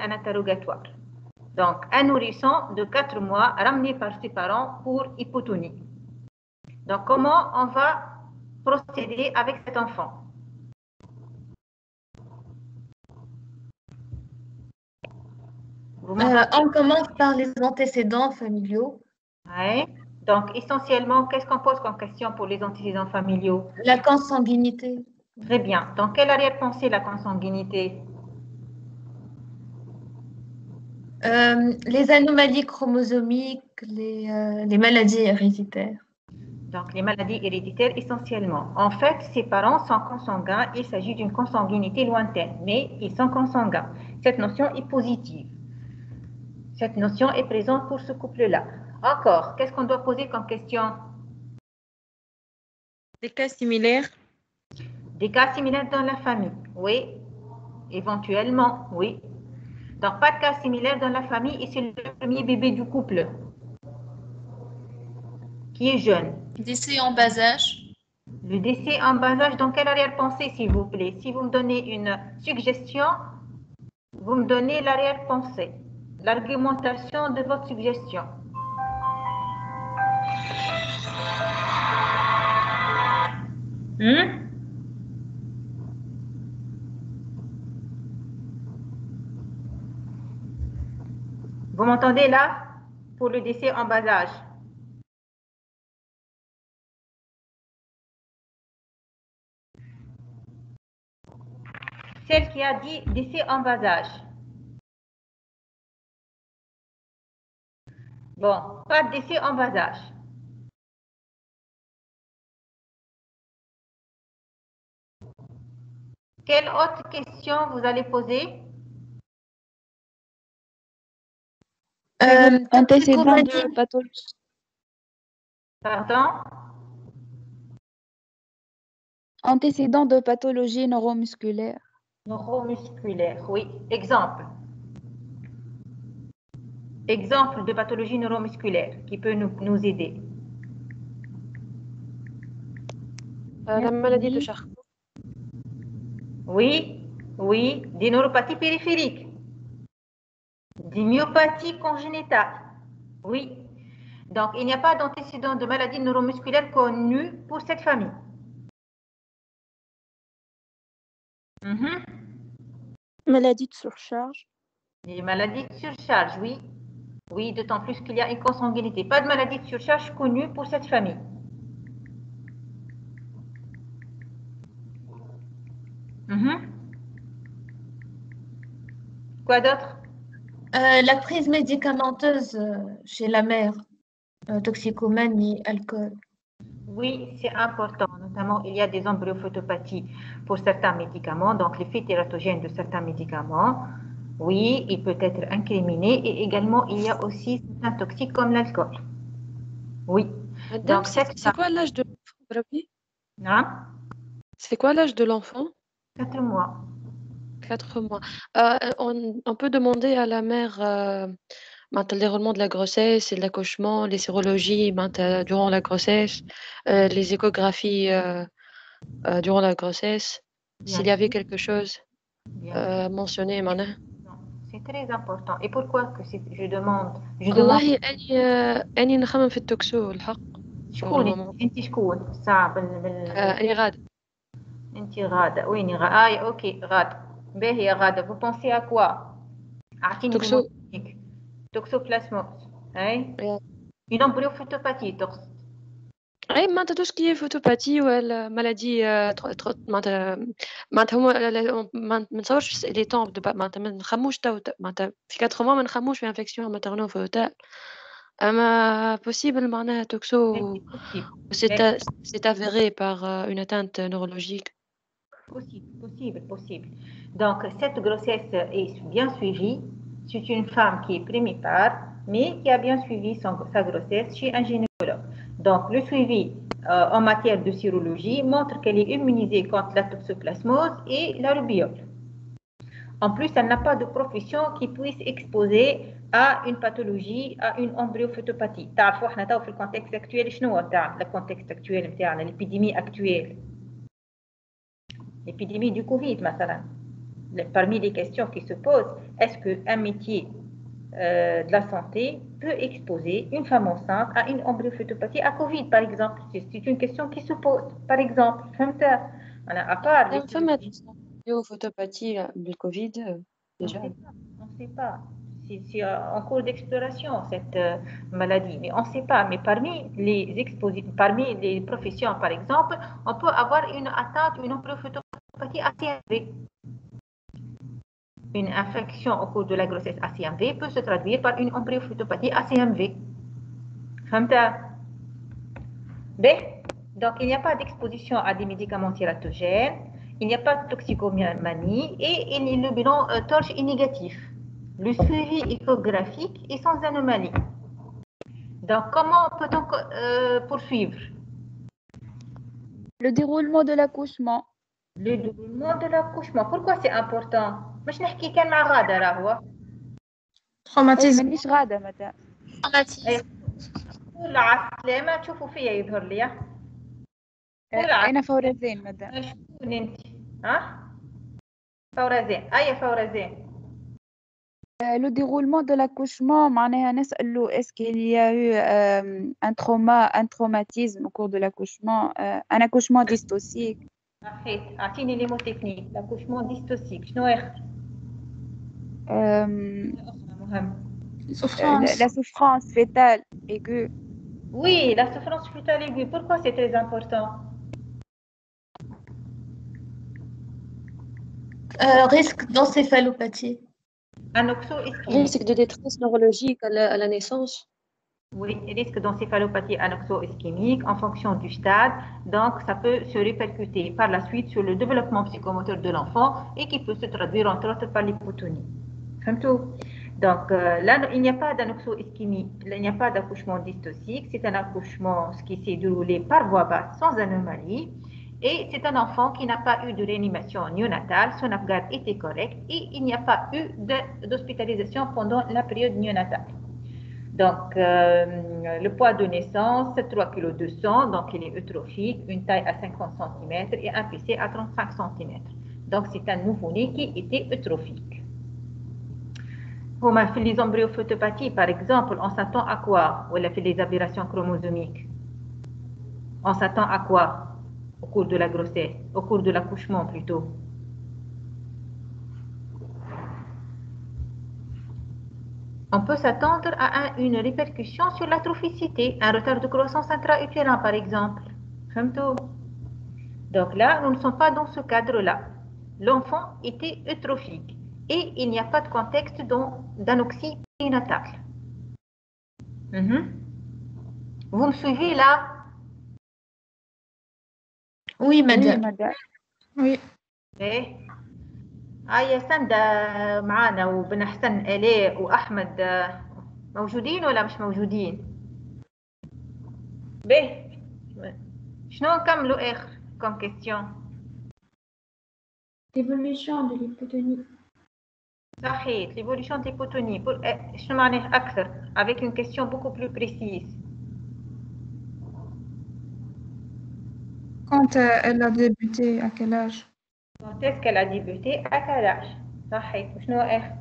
un interrogatoire. Donc, un nourrisson de 4 mois ramené par ses parents pour hypotonie. Donc, comment on va procéder avec cet enfant? On commence par les antécédents familiaux. Ouais. Donc, essentiellement, qu'est-ce qu'on pose comme question pour les antécédents familiaux? La consanguinité. Très bien. Dans quelle arrière-pensée la consanguinité? Les anomalies chromosomiques, les maladies héréditaires. Donc, les maladies héréditaires essentiellement. En fait, ses parents sont consanguins. Il s'agit d'une consanguinité lointaine, mais ils sont consanguins. Cette notion est positive. Cette notion est présente pour ce couple-là. Encore, qu'est-ce qu'on doit poser comme question? Des cas similaires? Des cas similaires dans la famille, oui. Éventuellement, oui. Donc, pas de cas similaires dans la famille et c'est le premier bébé du couple qui est jeune. Décès en bas âge. Le décès en bas âge, dans quelle arrière-pensée, s'il vous plaît? Si vous me donnez une suggestion, vous me donnez l'arrière-pensée, l'argumentation de votre suggestion. Vous m'entendez là? Pour le décès en bas âge. Celle qui a dit décès en bas âge. Bon, pas de décès en bas âge. Quelle autre question vous allez poser? Antécédent de pathologie. Pardon? Antécédent de pathologie neuromusculaire. Neuromusculaire, oui. Exemple. Exemple de pathologie neuromusculaire qui peut nous aider. La maladie de Charcot. Oui, oui. Des neuropathies périphériques. Des myopathies congénitales. Oui. Donc, il n'y a pas d'antécédent de maladie neuromusculaire connu pour cette famille. Maladie de surcharge. Les maladies de surcharge, oui. Oui, d'autant plus qu'il y a une consanguinité. Pas de maladie de surcharge connue pour cette famille. Quoi d'autre? La prise médicamenteuse chez la mère, toxicomanie, alcool. Oui, c'est important. Notamment, il y a des embryophytopathies pour certains médicaments, donc l'effet tératogène de certains médicaments. Oui, il peut être incriminé et également, il y a aussi certains toxiques comme l'alcool. Oui. Madame, c'est quoi l'âge de l'enfant? Hein? C'est quoi l'âge de l'enfant? 4 mois. 4 mois. On peut demander à la mère le déroulement de la grossesse et de l'accouchement, les sérologies durant la grossesse, les échographies durant la grossesse, s'il y avait quelque chose mentionné. Non, c'est très important. Et pourquoi que je demande? والله أني نخمم في التوكسو الحق. شكون انت شكون صعب أني غادة. انت غادة ويني غادة اوكي غادة باهي يا غادة vous pensez à quoi اعطيني توكسو توكسوبلازموز اي une embryophytopathie تقصد اي معناتها تو سكي فوتوباتي ولا مالادي معناتها هما ما نتصورش لي طون معناتها ما نخموش تو معناتها في 4 mois ما نخموش في انفكسيون ماتيرنو فوتال اما بوسيبل معناها توكسو c'est avéré par une atteinte neurologique. Possible. Donc, cette grossesse est bien suivie. C'est une femme qui est primipare, mais qui a bien suivi sa grossesse chez un gynécologue. Donc, le suivi en matière de sérologie montre qu'elle est immunisée contre la toxoplasmose et la rubéole. En plus, elle n'a pas de profession qui puisse exposer à une pathologie, à une embryophytopathie. تعرفوا احنا تو في الكونتكست actuel شنو هو تاع الكونتكست actuel نتاعنا l'épidémie actuelle. L'épidémie du Covid مثلا. parmi les questions qui se posent, est-ce qu'un métier de la santé peut exposer une femme enceinte à une embryophétopathie à Covid, par exemple? C'est une question qui se pose, par exemple. À part les فما photopathie le Covid déjà. on ne sait pas. C'est en cours d'exploration, cette maladie, mais on ne sait pas. Mais parmi les professions, par exemple, on peut avoir une atteinte, une embryophétopathie ACMV. Une infection au cours de la grossesse ACMV peut se traduire par une embryophétopathie ACMV. Donc, il n'y a pas d'exposition à des médicaments tératogènes, il n'y a pas de toxicomanie et le bilan torche est négatif. Le suivi échographique est sans anomalie. Donc, comment peut-on poursuivre? Le déroulement de l'accouchement. Le déroulement de l'accouchement. Pourquoi c'est important? مش نحكي كان مع غادة راهو. Traumatisme. مانيش غادة متى. Traumatisme. قول على السلامة تشوفوا فيا يظهر لي. أنا فورزين متى. شكون أنت؟ ها؟ فورزين. أي فورزين؟ Le déroulement de l'accouchement, معناها نسألو est-ce qu'il y a eu un traumatisme au cours de l'accouchement, un accouchement dystocique. صحيت. أعطيني لي مو تكنيك. l'accouchement dystocique. شنو آخر؟ مهم. La souffrance fétale aiguë. Oui, la souffrance fœtale aiguë. Pourquoi c'est très important? Risque d'encéphalopathie. Anoxo-ischémique. Risque de détresse neurologique à la naissance. Oui, risque d'encéphalopathie anoxo-ischémique en fonction du stade. Donc, ça peut se répercuter par la suite sur le développement psychomoteur de l'enfant et qui peut se traduire entre autres par l'hypotonie. Donc, là, il n'y a pas d'anoxo-ischémie, il n'y a pas d'accouchement dystocique. C'est un accouchement qui s'est déroulé par voie basse sans anomalie. Et c'est un enfant qui n'a pas eu de réanimation néonatale, son AFGAD était correct et il n'y a pas eu d'hospitalisation pendant la période néonatale. Donc, le poids de naissance, 3 kg 200, donc il est eutrophique, une taille à 50 cm et un PC à 35 cm. Donc, c'est un nouveau-né qui était eutrophique. Pour les embryophétopathies, par exemple, on s'attend à quoi? Ou les aberrations chromosomiques? On s'attend à quoi au cours de la grossesse, au cours de l'accouchement plutôt? On peut s'attendre à une répercussion sur l'atrophicité, un retard de croissance intra-utérin par exemple. Donc là, nous ne sommes pas dans ce cadre-là. L'enfant était eutrophique et il n'y a pas de contexte d'anoxie périnatale. Vous me suivez là? Oui, madame. Oui. يا سندة معانا وبن حسن آلاء وأحمد موجودين ولا مش موجودين؟ باهي شنو نكملوا آخر comme question? L'évolution de l'hypotonie. صحيح, l'évolution de l'hypotonie. شنو معناه أكثر? Avec une question beaucoup plus précise. Quand elle a débuté, à quel âge? Quand est-ce qu'elle a débuté? À quel âge? صحيح. وشنو آخر?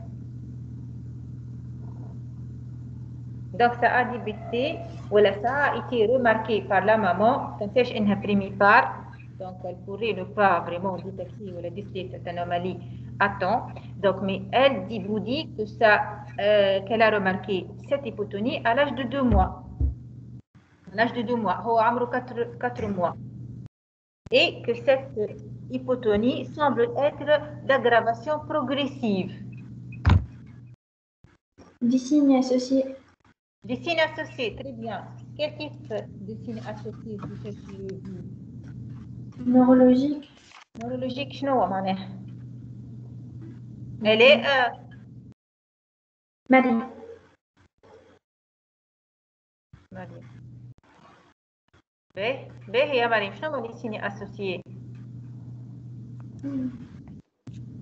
Donc ça a débuté ولا ça a été remarqué par la maman. تنساش إنها primipare. Donc elle pourrait ne pas vraiment détecter ou déceler cette anomalie à temps. Donc mais elle vous dit que qu'elle a remarqué cette hypotonie à l'âge de 2 mois. À l'âge de 2 mois. هو عمره 4 mois. Et que cette hypotonie semble être d'aggravation progressive. Des signes associés. Des signes associés, très bien. Quel type de signes associés Neurologique. Neurologique, شنو معناها؟ Elle est Marie. مريم. باهي يا مريم، شنو هما les signes associés؟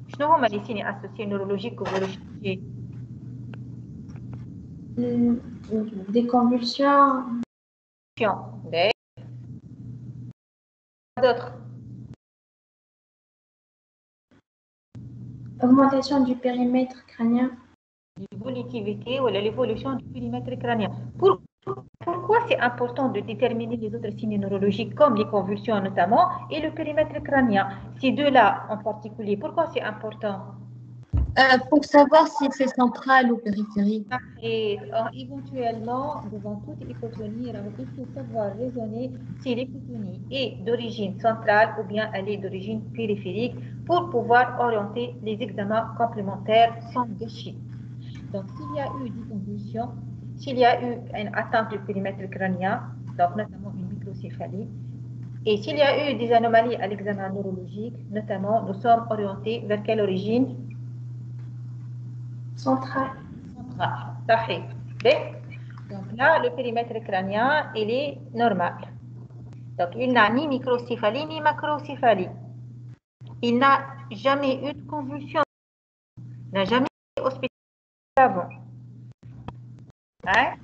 شنو هما les signes associés neurologiques ou neurologiques؟ Des convulsions. Quoi d'autre? Augmentation du périmètre crânien. L'évolutivité ou l'évolution du périmètre crânien. Pourquoi c'est important de déterminer les autres signes neurologiques comme les convulsions notamment et le périmètre crânien? Ces deux-là en particulier, pourquoi c'est important? Pour savoir si c'est central ou périphérique. Et éventuellement, devant toute hypotonie, il faut savoir raisonner si l'hypotonie est d'origine centrale ou bien elle est d'origine périphérique pour pouvoir orienter les examens complémentaires sans gâchis. Donc, s'il y a eu des convulsions, s'il y a eu une atteinte du périmètre crânien, donc notamment une microcéphalie, et s'il y a eu des anomalies à l'examen neurologique, notamment, nous sommes orientés vers quelle origine? Centrale. Centrale. Donc là, le périmètre crânien, il est normal. Donc, il n'a ni microcéphalie ni macrocéphalie. Il n'a jamais eu de convulsion. Il n'a jamais été hospitalisé avant. Hein?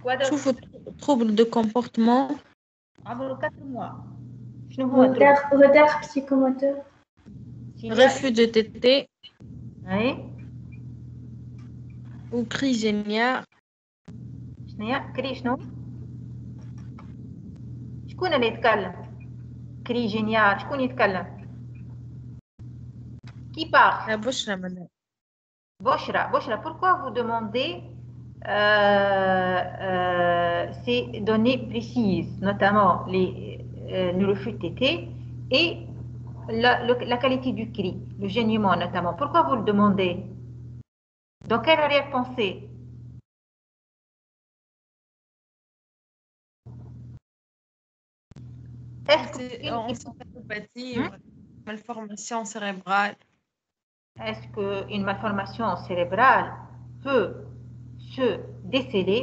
Quoi d'autre? شوفوا trouble de comportement. عمره 4 mois. Retard psychomoteur. Refus de téter Oui. ou cri génial. شنو هي؟ كري شنو؟ شكون اللي يتكلم؟ كري جينيال، شكون يتكلم؟ Qui parle? La bouche la madame. Boshra, pourquoi vous demandez ces données précises, notamment le refus TT et la qualité du cri, le gênement notamment? Pourquoi vous le demandez? Dans quelle arrière-pensée? En psychopathie, malformation cérébrale. Est-ce qu'une malformation cérébrale peut se déceler,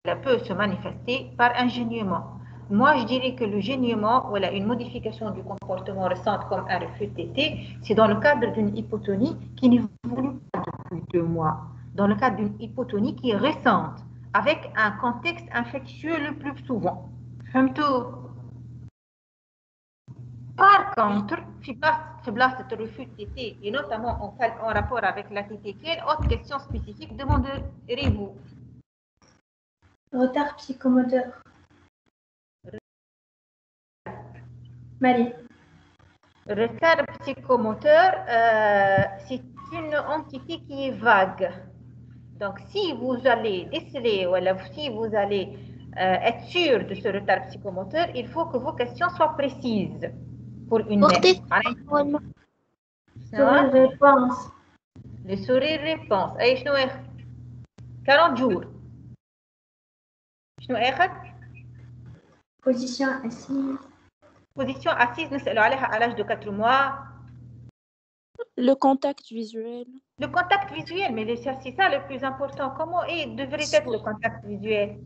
elle peut se manifester par un gênement? Moi, je dirais que le gênement, voilà, une modification du comportement récente comme un refus TT, c'est dans le cadre d'une hypotonie qui n'évolue pas depuis 2 mois, dans le cadre d'une hypotonie qui est récente, avec un contexte infectieux le plus souvent. Par contre, في بلاصة refus TT et notamment en rapport avec la TT, quelle autre question spécifique demanderez-vous? Retard psychomoteur. Marie. Retard psychomoteur, c'est une entité qui est vague. Donc, si vous allez déceler ou si vous allez être sûr de ce retard psychomoteur, il faut que vos questions soient précises pour une mère. Sourire réponse. Le sourire réponse. أي شنو آخر؟ 40 jours. شنو آخر؟ Position assise. Position assise نسألوا عليها à l'âge de 4 mois. Le contact visuel. Le contact visuel, mais c'est ça le plus important. Comment devrait être le contact visuel?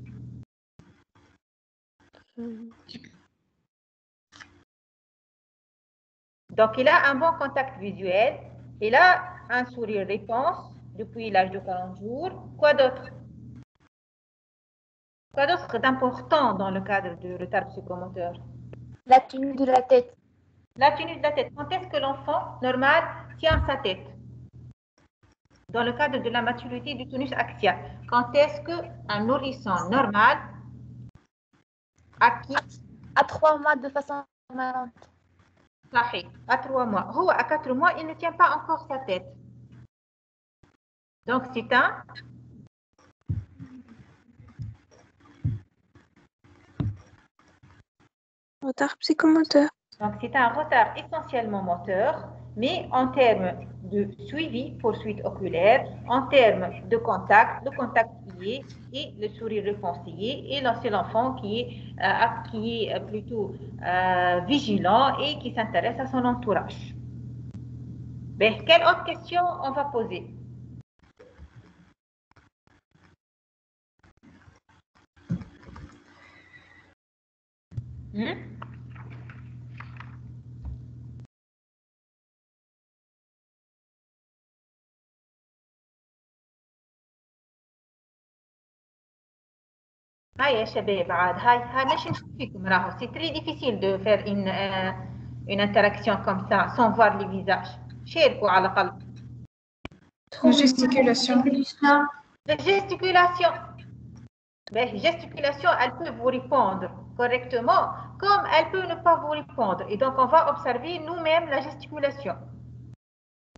Donc, il a un bon contact visuel. Il a un sourire réponse depuis l'âge de 40 jours. Quoi d'autre? Quoi d'autre d'important dans le cadre du retard psychomoteur? La tenue de la tête. La tenue de la tête. Quand est-ce que l'enfant normal tient sa tête? Dans le cadre de la maturité du tonus axial. Quand est-ce qu'un nourrisson normal acquiert À 3 mois de façon permanente. À 3 mois. À 4 mois, il ne tient pas encore sa tête. Donc, c'est un Retard psychomoteur. Donc, c'est un retard essentiellement moteur, mais en termes de suivi, poursuite oculaire, en termes de contact, le contact lié et le sourire réconcilié, et là, c'est l'enfant qui est plutôt vigilant et qui s'intéresse à son entourage. Ben, quelle autre question on va poser? هاي يا شباب عاد هاي مش نشوف فيكم راهو سي تري ديفيسيل دو فير une interaction comme ça, sans voir les visages. شاركوا على الأقل. La gesticulation. La gesticulation. La gesticulation, elle peut vous répondre correctement, comme elle peut ne pas vous répondre. Et donc, on va observer nous-mêmes la gesticulation.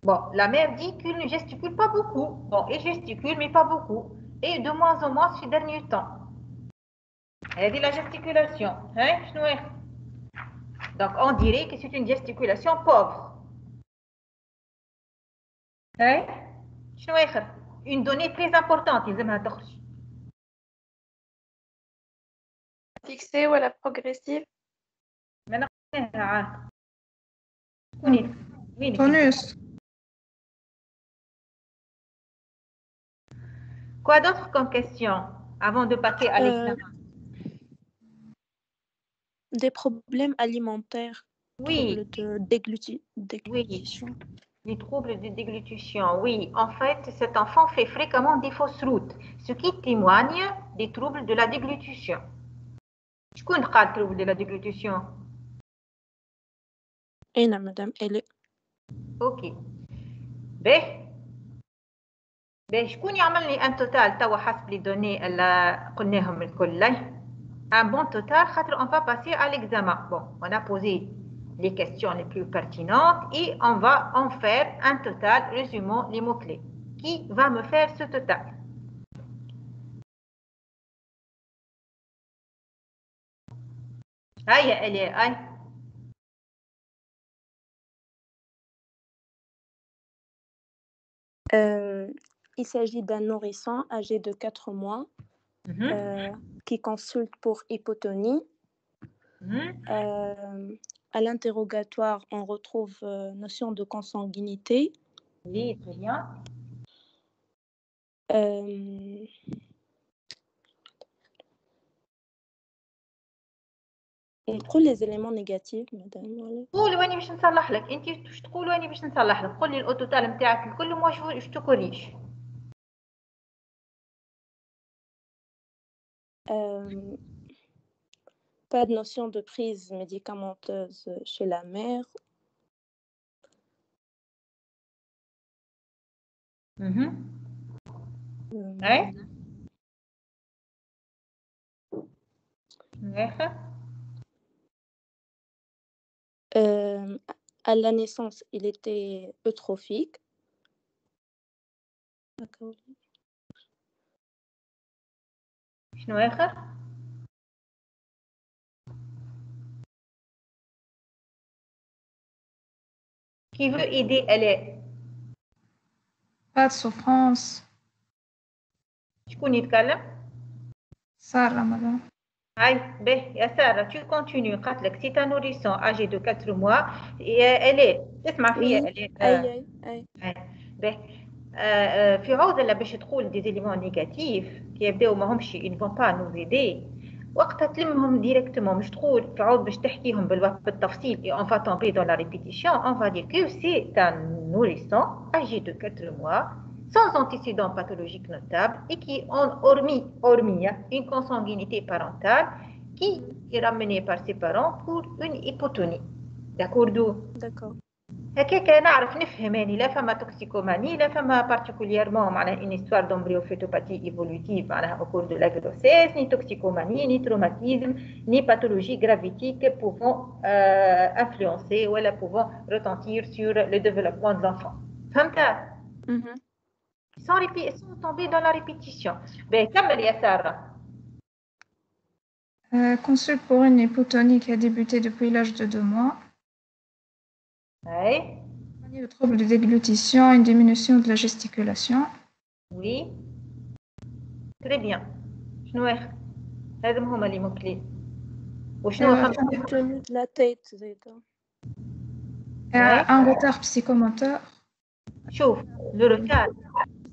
Bon, la mère dit qu'il ne gesticule pas beaucoup. Bon, il gesticule, mais pas beaucoup. Et de moins en moins ces derniers temps. Elle dit la gesticulation. Hein? Donc, on dirait que c'est une gesticulation pauvre. Hein? Une donnée très importante. Fixée ou la progressive? Tonus. Quoi d'autre comme question avant de passer à l'examen? Des problèmes alimentaires. Oui. Troubles de déglutition. Les troubles de déglutition, oui. En fait, cet enfant fait fréquemment des fausses routes, ce qui témoigne des troubles de la déglutition. Je connais le trouble de la déglutition. Et non, madame, elle est. Ok. شكون يعمل لي ان توتال توا حسب لي دوني اللي قلناهم الكل un bon total خاطر on va passer à l'examen. Bon, on a posé les questions les plus pertinentes et on va en faire un total résumant les mots-clés. Qui va me faire ce total? Aïe, elle est, aïe. Il s'agit d'un nourrisson âgé de 4 mois qui consulte pour hypotonie. À l'interrogatoire, on retrouve notion de consanguinité. Oui, très bien. On prend les éléments négatifs, madame. قولي واني باش نصلح لك. انت باش تقول واني باش نصلح لك. قولي الاوتوتال نتاعك الكل مو جو تو كوريج. Pas de notion de prise médicamenteuse chez la mère. À la naissance, il était eutrophique. D'accord. شنو آخر؟ Qui veut aider elle? Pas de souffrance. شكون يتكلم؟ Sarah, madame. Aïe, ya Sarah, tu continues. قالت لك c'est un nourrisson âgé de 4 mois et elle est تسمع فيها elle est في عوض اللي باش تقول des éléments négatifs qui يبداو ما همش ils ne vont pas nous aider وقتها تلمهم ديريكتومون مش تقول في عوض باش تحكيهم بالتفصيل et on va tomber dans la répétition on va dire que c'est un nourrisson âgé de 4 mois sans antécédents pathologiques notables et qui ont hormis une consanguinité parentale qui est ramenée par ses parents pour une hypotonie. D'accord. هكاك نعرف نفهم يعني لا فما توكسيكوماني لا فما بارتيكوليرمون معناها une histoire d'embryophétopathie évolutive معناها au cours de la grossesse ni toxicomanie ni traumatisme ni pathologie gravitique pouvant influencer ou pouvant retentir sur le développement de l'enfant. فهمت؟ Sans tomber dans la répétition. Ben, كمل يا سارة. Consulte pour une hypotonie qui a débuté depuis l'âge de 2 mois. Oui. Le trouble de déglutition, une diminution de la gesticulation. Oui. Très bien. شنو آخر؟ هذم هما اللي mots-clés. وشنو hypotonie de la tête زيدا. Un retard psychomoteur. شوف le retard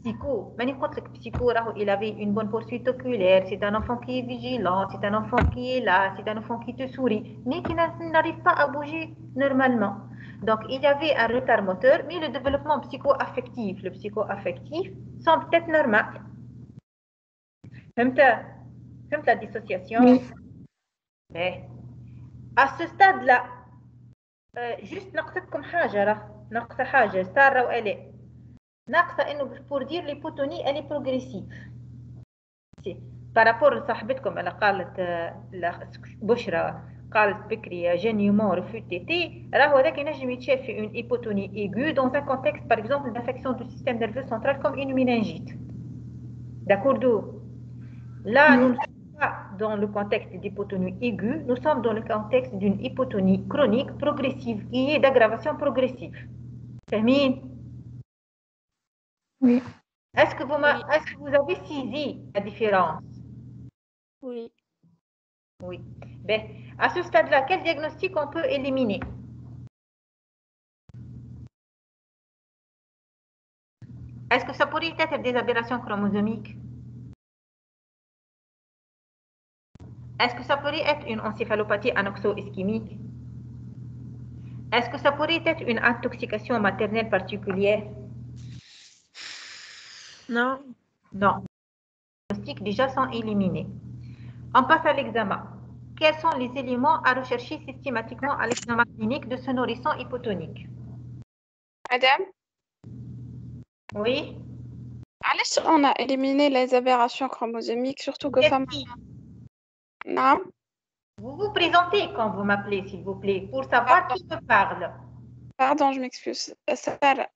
psycho ماني قلت لك psycho راهو il avait une bonne poursuite oculaire c'est un enfant qui est vigilant c'est un enfant qui est là c'est un enfant qui te sourit mais qui n'arrive pas à bouger normalement donc il y avait un retard moteur mais le développement psycho-affectif le psycho-affectif semble être normal فهمت la dissociation oui. à ce stade là juste نقصتكم حاجة راه ناقصة حاجة سارة وآلاء ناقصة إنه pour dire l'hypotonie elle est progressive بارابور لصاحبتكم اللي قالت بشرى قالت بكري جينيومون ريفوتي تي راهو هذاك ينجم يتشاف في اون hypotonie aiguë dans un contexte par exemple d'infection du système nerveux central comme une méningite d'accord là nous ne sommes pas dans le contexte d'hypotonie aiguë nous sommes dans le contexte d'une hypotonie chronique progressive qui est d'aggravation progressive فاهمين Oui. est-ce que vous avez saisi la différence? Oui. Oui. Ben, à ce stade-là, quel diagnostic on peut éliminer? Est-ce que ça pourrait être des aberrations chromosomiques? Est-ce que ça pourrait être une encéphalopathie anoxo-ischémique? Est-ce que ça pourrait être une intoxication maternelle particulière? Non. Non. Les diagnostics déjà sont éliminés. On passe à l'examen. Quels sont les éléments à rechercher systématiquement à l'examen clinique de ce nourrisson hypotonique? Madame, Oui. علاش on a éliminé les aberrations chromosomiques, surtout que femmes... Non. Vous vous présentez quand vous m'appelez, s'il vous plaît, pour savoir qui me parle. Pardon, je m'excuse. Sarah,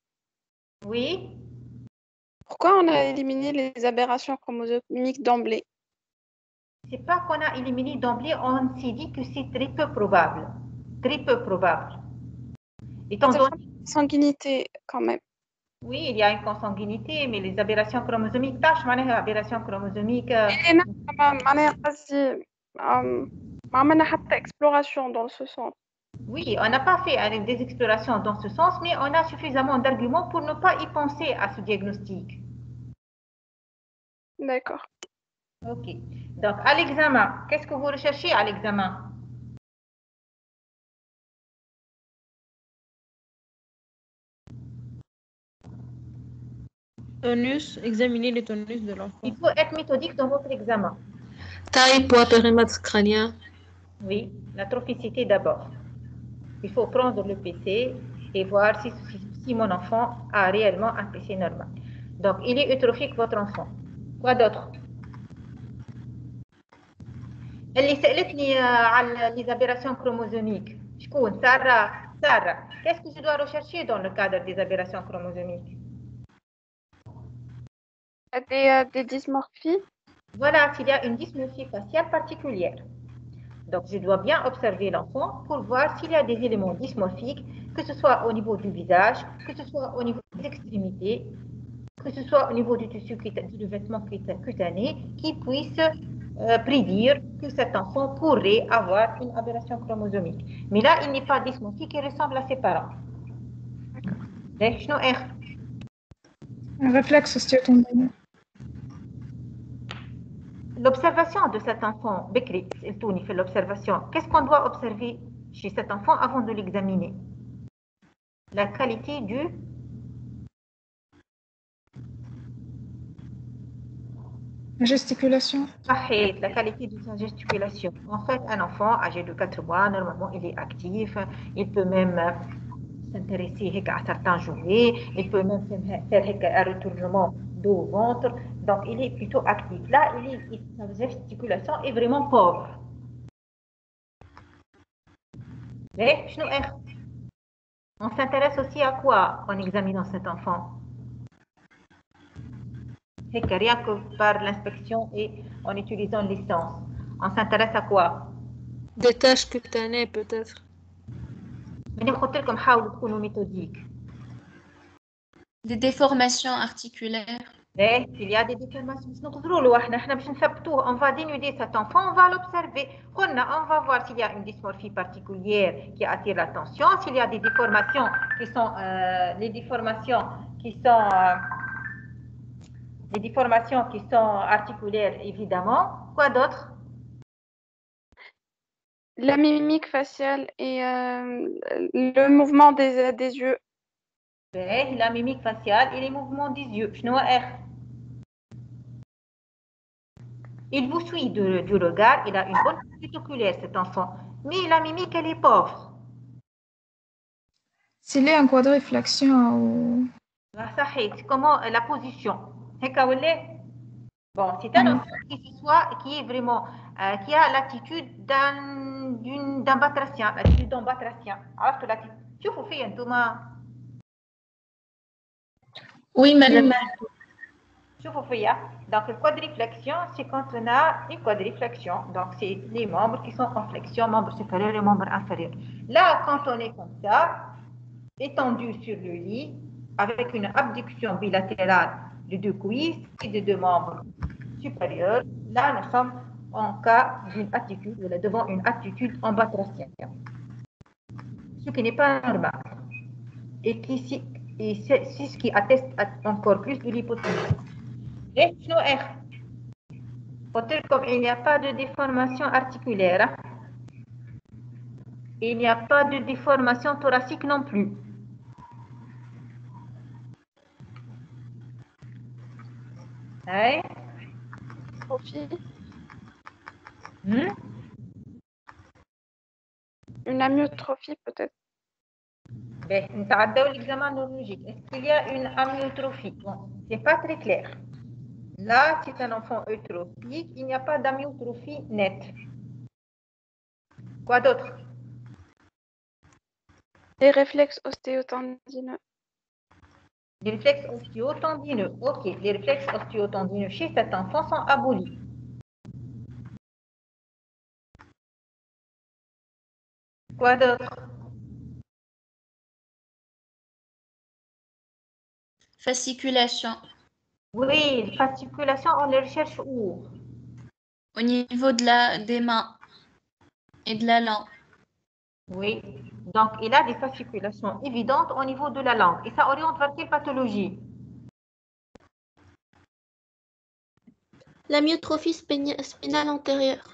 Oui. pourquoi on a éliminé les aberrations chromosomiques d'emblée? C'est pas qu'on a éliminé d'emblée, on s'est dit que c'est très peu probable. Très peu probable. Étant donné... Sanguinité, quand même. Oui, il y a une consanguinité, mais les aberrations chromosomiques, tâche, معناها aberrations chromosomiques. معناها قصدي ما عملنا حتى exploration dans ce sens. Oui, on n'a pas fait des explorations dans ce sens, mais on a suffisamment d'arguments pour ne pas y penser à ce diagnostic. D'accord. Ok. Donc, à l'examen, qu'est-ce que vous recherchez à l'examen? Tonus, examiner les tonus de l'enfant. Il faut être méthodique dans votre examen. Taille, poids, périmètre crânien. Oui, la trophicité d'abord. Il faut prendre le PC et voir si mon enfant a réellement un PC normal. Donc, il est eutrophique, votre enfant. Quoi d'autre? اللي سألتني على les aberrations chromosomiques. شكون؟ سارة. Qu'est-ce que je dois rechercher dans le cadre des aberrations chromosomiques? Des dysmorphies? Voilà, s'il y a une dysmorphie faciale particulière. Donc, je dois bien observer l'enfant pour voir s'il y a des éléments dysmorphiques, que ce soit au niveau du visage, que ce soit au niveau des extrémités, que ce soit au niveau du tissu du vêtement cutané, qui puissent prédire que cet enfant pourrait avoir une aberration chromosomique. Mais là, il n'est pas dysmorphique, il ressemble à ses parents. Un réflexe ostéotombien. L'observation de cet enfant, Bekri, il fait l'observation. Qu'est-ce qu'on doit observer chez cet enfant avant de l'examiner? La qualité du... La gesticulation. La qualité de sa gesticulation. En fait, un enfant âgé de 4 mois, normalement, il est actif. Il peut même s'intéresser à certains jouets. Il peut même faire un retournement dos au ventre. Donc, il est plutôt actif. Là, sa gesticulation est vraiment pauvre. On s'intéresse aussi à quoi en examinant cet enfant? Rien que par l'inspection et en utilisant les sens. On s'intéresse à quoi? Des taches cutanées peut-être. Mais قلت لكم حاولوا تكونوا méthodiques. Des déformations articulaires. Il y a des déformations. On va dénuder cet enfant, on va l'observer. On va voir s'il y a une dysmorphie particulière qui attire l'attention, s'il y a des déformations qui sont les déformations qui sont articulaires, évidemment. Quoi d'autre? La mimique faciale et le mouvement des yeux. La mimique faciale et les mouvements des yeux. Il vous suit du regard, il a une bonne conduite oculaire cet enfant, mais la mimique elle est pauvre. S'il est en quadriflexion ou... صحيح. Comment la position هيك ولا bon c'est un enfant qui est vraiment qui a l'attitude d'un batracien, l'attitude d'un batracien. عرفتوا l'attitude شوفوا فيا انتم Oui, madame. شوفوا فيا. Donc le quadriflexion c'est quand on a une quadriflexion, donc c'est les membres qui sont en flexion, membres supérieurs et membres inférieurs. Là quand on est comme ça étendu sur le lit avec une abduction bilatérale de deux cuisses et de deux membres supérieurs, là nous sommes en cas d'une attitude, devant une attitude en batracien, ce qui n'est pas normal et c'est ce qui atteste encore plus de l'hypotonie. Et comme il n'y a pas de déformation articulaire, il n'y a pas de déformation thoracique non plus. Hey. Une amyotrophie peut-être. L'examen neurologique. Est-ce qu'il y a une amyotrophie? Bon, c'est pas très clair. Là, c'est un enfant eutrophique. Il n'y a pas d'amyotrophie nette. Quoi d'autre? Les réflexes ostéotendineux. Les réflexes ostéotendineux. Ok, les réflexes ostéotendineux chez cet enfant sont abolis. Quoi d'autre? Fasciculation. Oui, fasciculation, on les recherche où? Au niveau des mains et de la langue. Oui, donc il a des fasciculations évidentes au niveau de la langue. Et ça oriente vers quelle pathologie? La myotrophie spinale antérieure.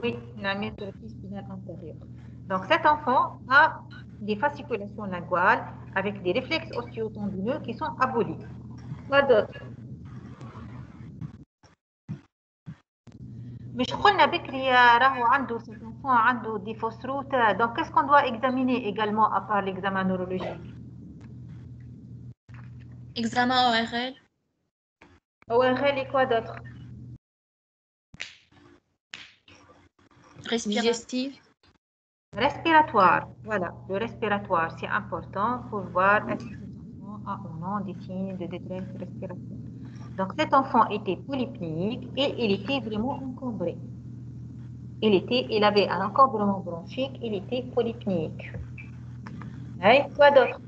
Oui, la myotrophie spinale antérieure. Donc cet enfant a des fasciculations linguales avec des réflexes ostéotendineux qui sont abolis. Quoi d'autre? مش قلنا بكري راهو عنده cet enfant عنده des fausses routes. Donc qu'est-ce qu'on doit examiner également à part l'examen neurologique? Examen ORL. ORL et quoi d'autre? Digestif. Respiratoire. Voilà, le respiratoire, c'est important pour voir est-ce que cet enfant a ou non des signes de détresse respiratoire. Donc cet enfant était polypnéique et il était vraiment encombré. Il avait un encombrement bronchique, il était polypnéique. Oui, quoi d'autre?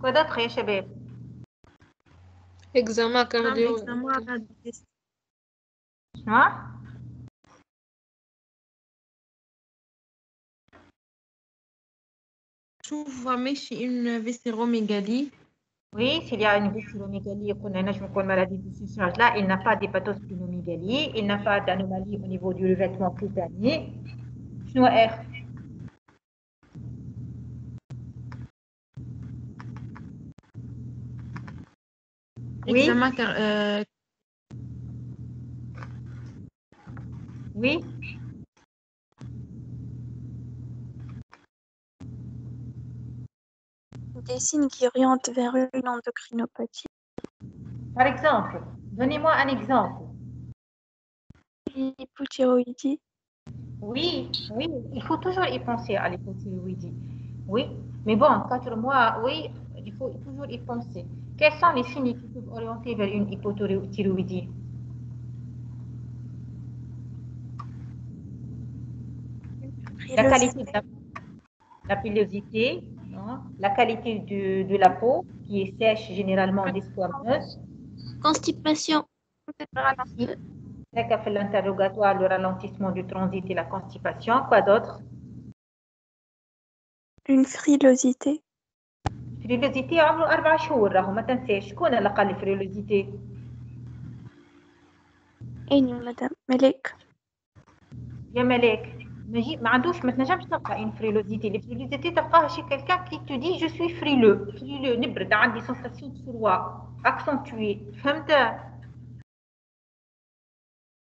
Quoi d'autre يا شباب؟ Examen cardio. شنو؟ شوف ماشي une viscéromégalie. Oui, s'il y a une viscéromégalie, maladie du séchage, là, il n'a pas d'hépatosplénomégalie, il n'a pas d'anomalie au niveau du revêtement cutané. شنو آخر؟ Oui. Examen Oui. Des signes qui orientent vers une endocrinopathie. Par exemple, donnez-moi un exemple. L'hypothyroïdie. Oui, oui, il faut toujours y penser à l'hypothyroïdie. Oui, mais bon, 4 mois, oui, il faut toujours y penser. Quels sont les signes qui peuvent orienter vers une hypothyroïdie? La qualité de la pilosité, non? La qualité de la peau qui est sèche, généralement desquameuse. Constipation. Ça fait l'interrogatoire, le ralentissement du transit et la constipation. Quoi d'autre? Une frilosité. فريلوزيتي عمره 4 شهور راهو ما تنساش. شكون اللي قال لي فريلوزيتي؟ أين مدام ملك؟ يا ملاك ما عندوش ما تنجمش تلقى une frilosité. Les frilosités تلقاها chez quelqu'un qui te dit je suis frileux نبرد عندي sensation de froid accentuée فهمت.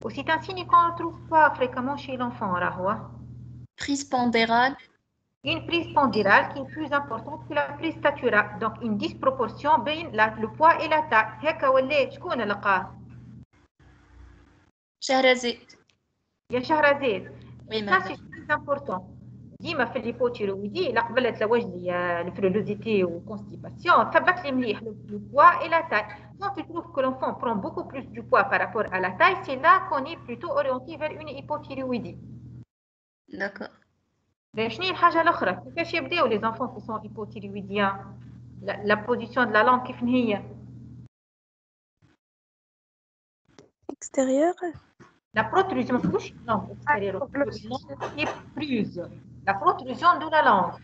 Ou c'est un signe qu'on ne trouve pas fréquemment chez l'enfant راهو. Prise pondérale. Une prise pondérale qui est plus importante que la prise staturale. Donc une disproportion entre le poids et la taille. هكا ولا شكون لقاه؟ Shahrazad. يا شهرزاد. Oui, Ça madame. c'est très important. ديما في الهيبوتيرويدي لا قبل تزوجني الفرولوزيتي والكونستيباسيون ثبت لي مليح le poids et la taille. Quand tu trouves que l'enfant prend beaucoup plus du poids par rapport à la taille, c'est là qu'on est plutôt orienté vers une hypothyroïdie. D'accord. شنو هي الحاجة الأخرى؟ كيفاش يبداو les enfants qui sont hypothyroïdiens؟ la position de la langue كيف هي؟ Extérieur. La protrusion touche langue extérieure. La protrusion de la langue.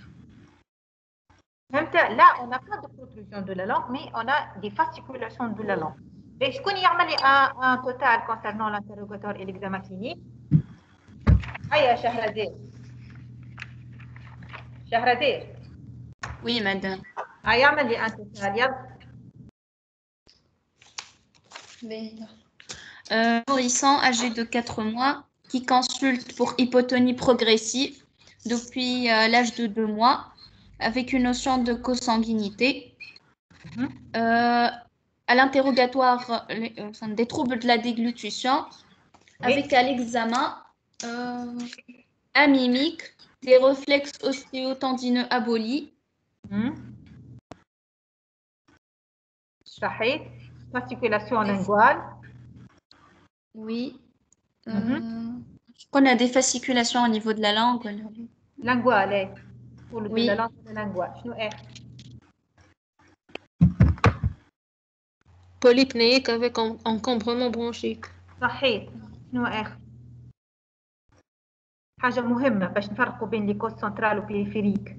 Là, on n'a pas de protrusion de la langue, mais on a des fasciculations de la langue. Et je connais un total concernant l'interrogatoire et l'examen clinique. Aïe, Shahrazad. Oui, madame. Aïe, un total. Nourrisson âgé de 4 mois qui consulte pour hypotonie progressive depuis l'âge de 2 mois avec une notion de consanguinité. À l'interrogatoire, des troubles de la déglutition, avec à l'examen amimique, des réflexes ostéotendineux abolis. صحيح. Fasciculation linguale. Oui. On a des fasciculations au niveau de la langue. Linguale. Pour Oui. la langue de linguale. شنو Polypnéique avec encombrement bronchique. صحيح. شنو حاجة مهمة باش نفرقوا بين لي كوز سنترال و بيريفيريك.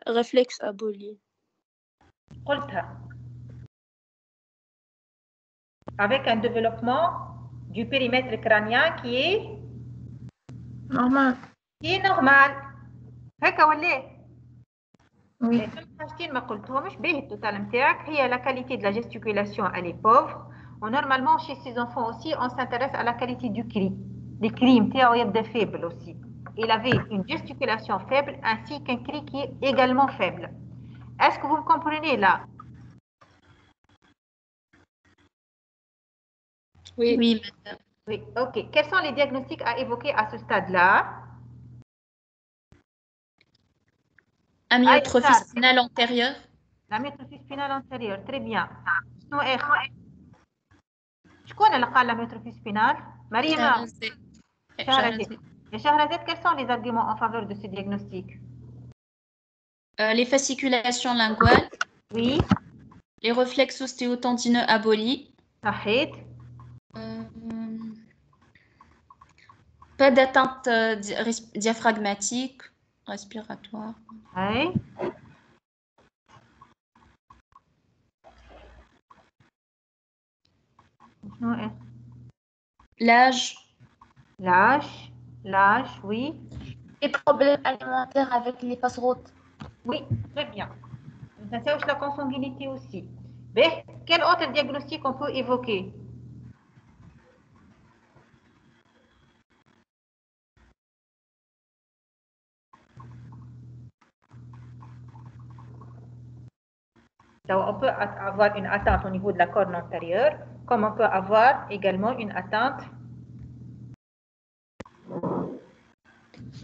Réflexe aboli. قلتها. Avec un développement du périmètre crânien qui est normal. هكا ولا؟ Oui. حاجتين ما قلتهمش باهي التوتال نتاعك هي la qualité de la gesticulation elle est pauvre. Normalement chez ces enfants aussi on s'intéresse à la qualité du cri. Les cris نتاعو يبدا faible aussi. Il avait une gesticulation faible ainsi qu'un cri qui est également faible. Est-ce que vous me comprenez là? Oui. Oui, madame. Oui, ok. Quels sont les diagnostics à évoquer à ce stade-là? Amyotrophie spinale antérieure. L'amyotrophie spinale antérieure, très bien. شنو آخر؟ شكون اللي قال l'amyotrophie spinale؟ مريم. شهرزاد. يا شهرزاد, quels sont les arguments en faveur de ce diagnostic? Les fasciculations linguales. Oui. Les réflexes ostéotendineux abolis. صحيح. Pas d'atteinte diaphragmatique, respiratoire. Oui. L'âge. L'âge, oui. Les problèmes alimentaires avec les passe-routes. Oui, très bien. Ça c'est la consanguinité aussi. Mais quel autre diagnostic on peut évoquer? Donc, on peut avoir une atteinte au niveau de la corne antérieure, comme on peut avoir également une atteinte.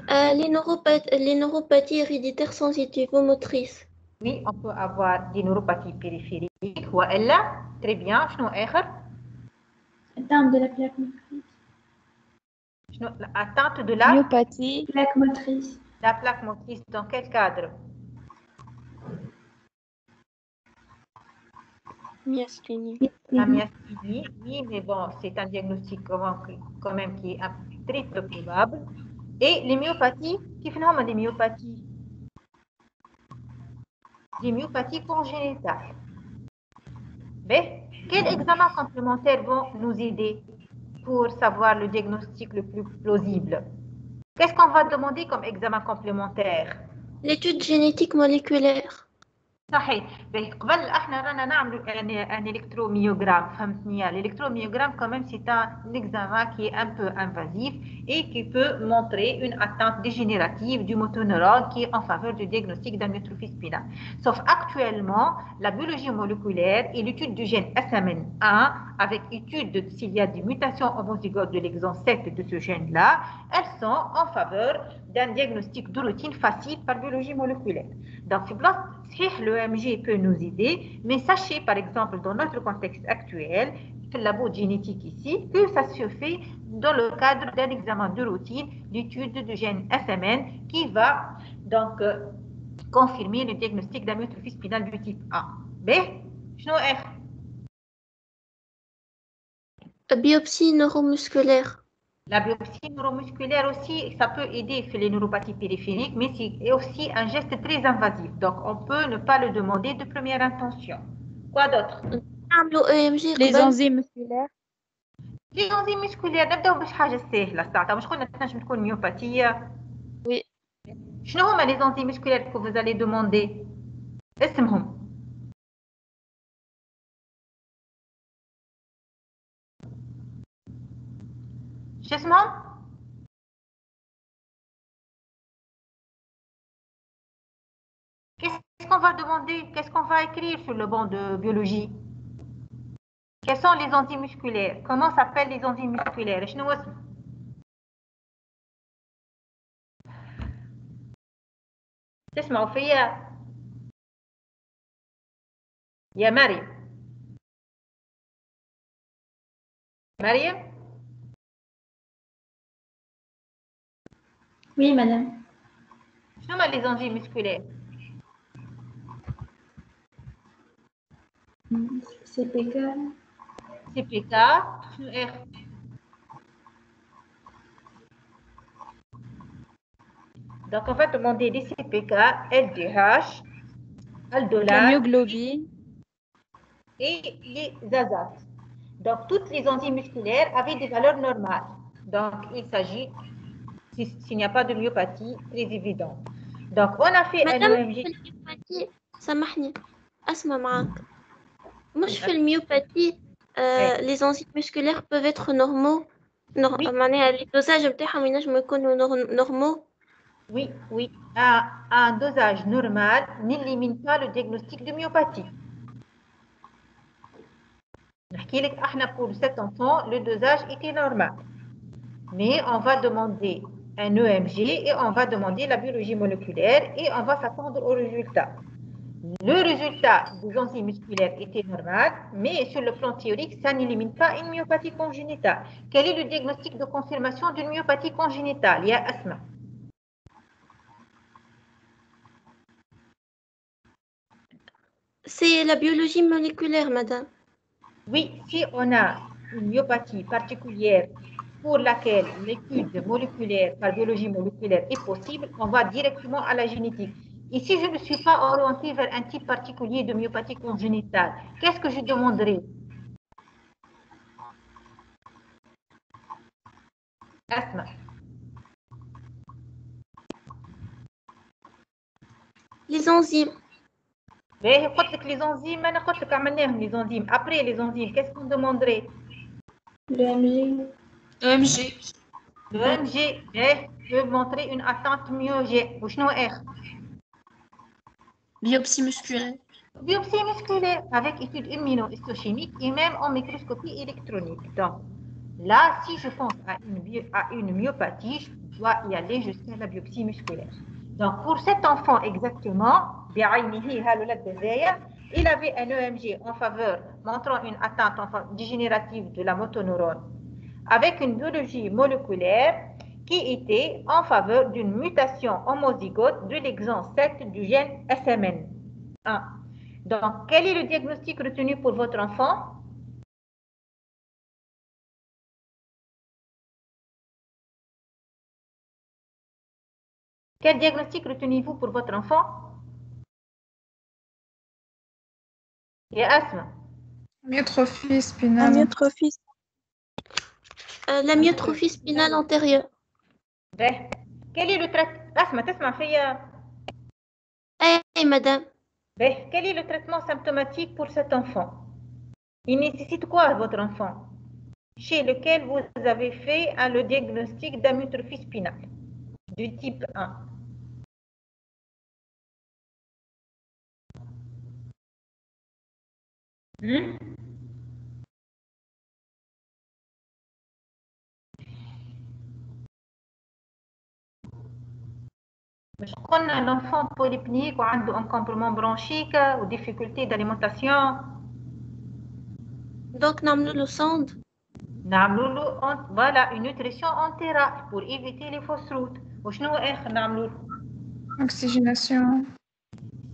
Les neuropathies héréditaires sensitivo-motrices. Oui, on peut avoir des neuropathies périphériques. Voilà, très bien. شنو آخر؟ Atteinte de la plaque motrice. Atteinte de la Myopathie. Plaque motrice. La plaque motrice, dans quel cadre? Myasthénie. La myasthénie, oui, mais bon, c'est un diagnostic quand même qui est très peu probable. Et les myopathies, qui finalement des myopathies? Des myopathies congénitales. Mais quels examens complémentaires vont nous aider pour savoir le diagnostic le plus plausible. Qu'est-ce qu'on va demander comme examen complémentaire? L'étude génétique moléculaire. صحيح. قبل احنا رانا نعملوا ان électromyogramme. فهمتني؟ L'électromyogramme quand même c'est un examen qui est un peu invasif et qui peut montrer une atteinte dégénérative du motoneurone qui est en faveur du diagnostic d'amyotrophie spinale. Sauf actuellement, la biologie moléculaire et l'étude du gène SMN1 avec étude de s'il y a des mutations homozygotes de l'exon 7 de ce gène-là, elles sont en faveur d'un diagnostic de routine facile par biologie moléculaire. Donc, l'EMG peut nous aider, mais sachez par exemple dans notre contexte actuel, le labo génétique ici, que ça se fait dans le cadre d'un examen de routine d'étude du gène SMN qui va donc confirmer le diagnostic d'amyotrophie spinale du type A. B, Biopsie neuromusculaire. La biopsie neuromusculaire aussi, ça peut aider les neuropathies périphériques, mais c'est aussi un geste très invasif. Donc, on peut ne pas le demander de première intention. Quoi d'autre? Les enzymes musculaires. Les enzymes musculaires, نبداو باش حاجة سهلة ساعتها مش قلنا تنجم تكون ميوباتية. Oui. شنو هما les enzymes musculaires que vous allez demander؟ اسمهم. شو اسمهم؟ Qu'est-ce qu'on va demander? Qu'est-ce qu'on va écrire sur le banc de biologie? Quels sont les enzymes musculaires? Comment s'appellent les enzymes musculaires? شنو اسم؟ تسمعوا فيا؟ يا مريم. مريم؟ Oui, madame. شنو هما les enzymes musculaires؟ CPK. CPK. شنو آخر؟ Donc, on va demander des CPK, LDH, aldolate, La myoglobine et les azates. Donc, toutes les enzymes musculaires avaient des valeurs normales. Donc, il s'agit, s'il n'y a pas de myopathie, très évident. Donc, on a fait un EMG. سامحني أسمع معك. مش في الميوباثي les enzymes musculaires peuvent être normaux. معناها les dosages نتاعهم ينجموا يكونوا normaux. Oui, oui. Un dosage normal n'élimine pas le diagnostic de myopathie. Pour cet enfant, le dosage était normal. Mais on va demander un EMG et on va demander la biologie moléculaire et on va s'attendre au résultat. Le résultat des enzymes musculaires était normal, mais sur le plan théorique, ça n'élimine pas une myopathie congénitale. Quel est le diagnostic de confirmation d'une myopathie congénitale? Il y a Asma. C'est la biologie moléculaire, madame. Oui, si on a une myopathie particulière pour laquelle l'étude moléculaire par biologie moléculaire est possible, on va directement à la génétique. Et si je ne suis pas orientée vers un type particulier de myopathie congénitale, qu'est-ce que je demanderai? Asma. Les enzymes. Les enzymes, les enzymes. Après les enzymes, qu'est-ce qu'on demanderait? L'EMG. EMG. L'EMG peut montrer une atteinte myogène. Biopsie musculaire. Biopsie musculaire avec étude immunohistochimique et même en microscopie électronique. Donc, là, si je pense à une myopathie, je dois y aller jusqu'à la biopsie musculaire. Donc, pour cet enfant exactement, il avait un EMG en faveur montrant une atteinte dégénérative de la motoneurone avec une biologie moléculaire qui était en faveur d'une mutation homozygote de l'exon 7 du gène SMN1. Donc, quel est le diagnostic retenu pour votre enfant? Quel diagnostic retenez-vous pour votre enfant? Et Asma? Amyotrophie spinale. Amyotrophie. la myotrophie spinale antérieure. Quel est le traitement madame. Quel est le traitement symptomatique pour cet enfant? Il nécessite quoi votre enfant? Chez lequel vous avez fait le diagnostic d'amyotrophie spinale du type 1. باش قلنا l'enfant polypnique وعنده un complément bronchique ou difficulté d'alimentation. Donc نعملوا له sonde. نعملوا له voilà une nutrition entérale pour éviter les fausses routes. وشنو آخر نعملوا له؟ Oxygénation.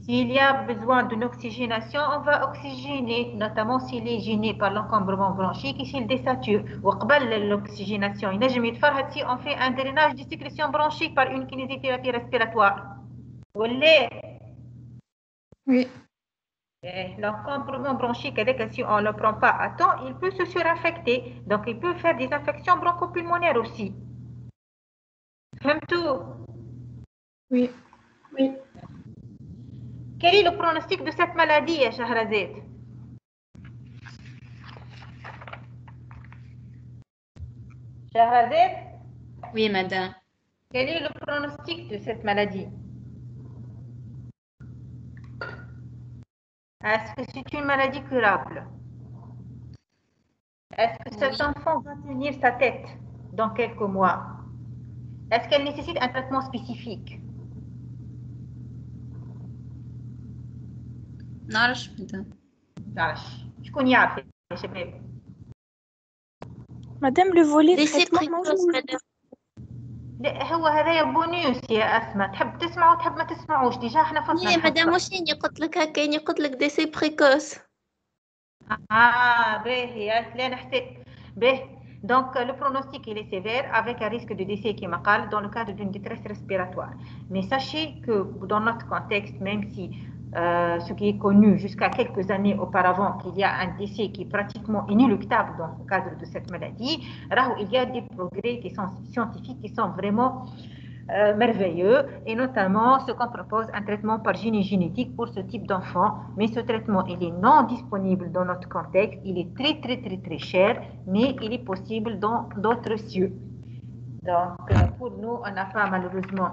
S'il y a besoin d'une oxygénation, on va oxygéner, notamment s'il est gêné par l'encombrement bronchique et s'il désature. وقبل l'oxygénation, ينجم يتفرهد si on fait un drainage des sécrétions bronchiques par une kinésithérapie respiratoire. ولا Oui. L'encombrement bronchique, si on ne le prend pas à temps, il peut se surinfecter. Donc, il peut faire des infections bronchopulmonaires aussi. Fahmtou? Oui. Oui. Quel est le pronostic de cette maladie, Shahrazad? Shahrazad? Oui, madame. Quel est le pronostic de cette maladie? Est-ce que c'est une maladie curable? Est-ce que cet enfant va tenir sa tête dans quelques mois? Est-ce qu'elle nécessite un traitement spécifique? نعرفش madame. شكون يعرف يا شباب؟ Madame, le volet Décès traitement précoce, موجود. madame. لا هو هذايا بونيوس يا أسماء، تحب تسمع وتحب ما تسمعوش، ديجا احنا فصلنا يا مدام الحصة. واش يعني قلت لك هكا يعني قلت لك ديسي بريكوس. باهي لا نحسب باهي. Donc le pronostic il est sévère avec un risque de décès qui m'appelle dans le cadre d'une détresse respiratoire. Mais sachez que dans notre contexte, même si ce qui est connu jusqu'à quelques années auparavant qu'il y a un décès qui est pratiquement inéluctable dans le cadre de cette maladie, il y a des progrès qui sont scientifiques qui sont vraiment merveilleux, et notamment ce qu'on propose un traitement par génie génétique pour ce type d'enfant. Mais ce traitement, il est non disponible dans notre contexte, il est très cher, mais il est possible dans d'autres cieux. Donc, pour nous, on n'a pas malheureusement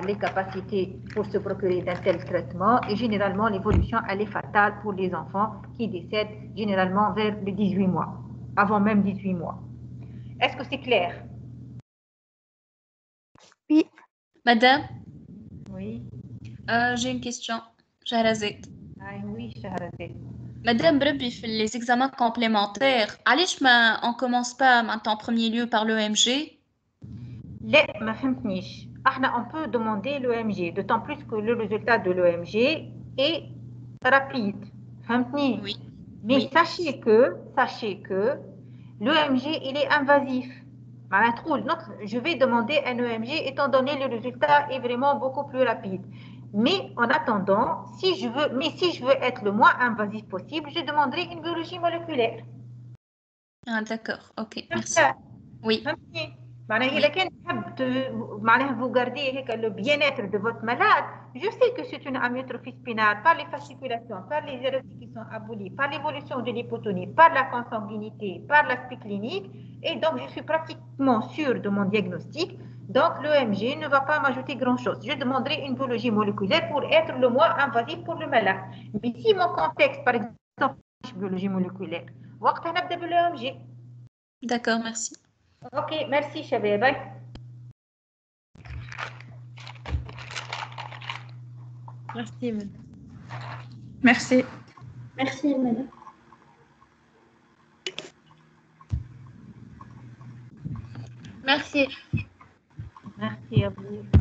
les capacités pour se procurer d'un tel traitement, et généralement, l'évolution, elle est fatale pour les enfants qui décèdent généralement vers les 18 mois, avant même 18 mois. Est-ce que c'est clair? Oui. Madame? Oui. J'ai une question. Shahrazad. Oui, Shahrazad. Madame Brebi fait les examens complémentaires. علاش ما on commence pas en premier lieu par l'EMG? لا ما فهمتنيش. احنا on peut demander l'EMG, d'autant plus que le résultat de l'EMG est rapide. فهمتني؟ Oui. Mais Oui. sachez que l'EMG il est invasif. Je vais demander un EMG étant donné le résultat est vraiment beaucoup plus rapide. Mais en attendant, si je veux être le moins invasif possible, je demanderai une biologie moléculaire. Ah, d'accord. Ok, merci. Oui. معناها إذا كان تحب معناها vous gardez هيك le bien-être de votre malade, je sais que c'est une amyotrophie spinale par les fasciculations, par les hérésies qui sont abolies, par l'évolution de l'hypotonie, par la consanguinité, par l'aspect clinique, et donc je suis pratiquement sûre de mon diagnostic. Donc l'EMG ne va pas m'ajouter grand-chose. Je demanderai une biologie moléculaire pour être le moins invasif pour le malade. Mais si mon contexte, par exemple, biologie moléculaire, وقتها نبدأ بالEMG. D'accord, merci. Ok, merci Shabeba. Merci, madame. Merci. Merci madame. Merci. Merci à vous.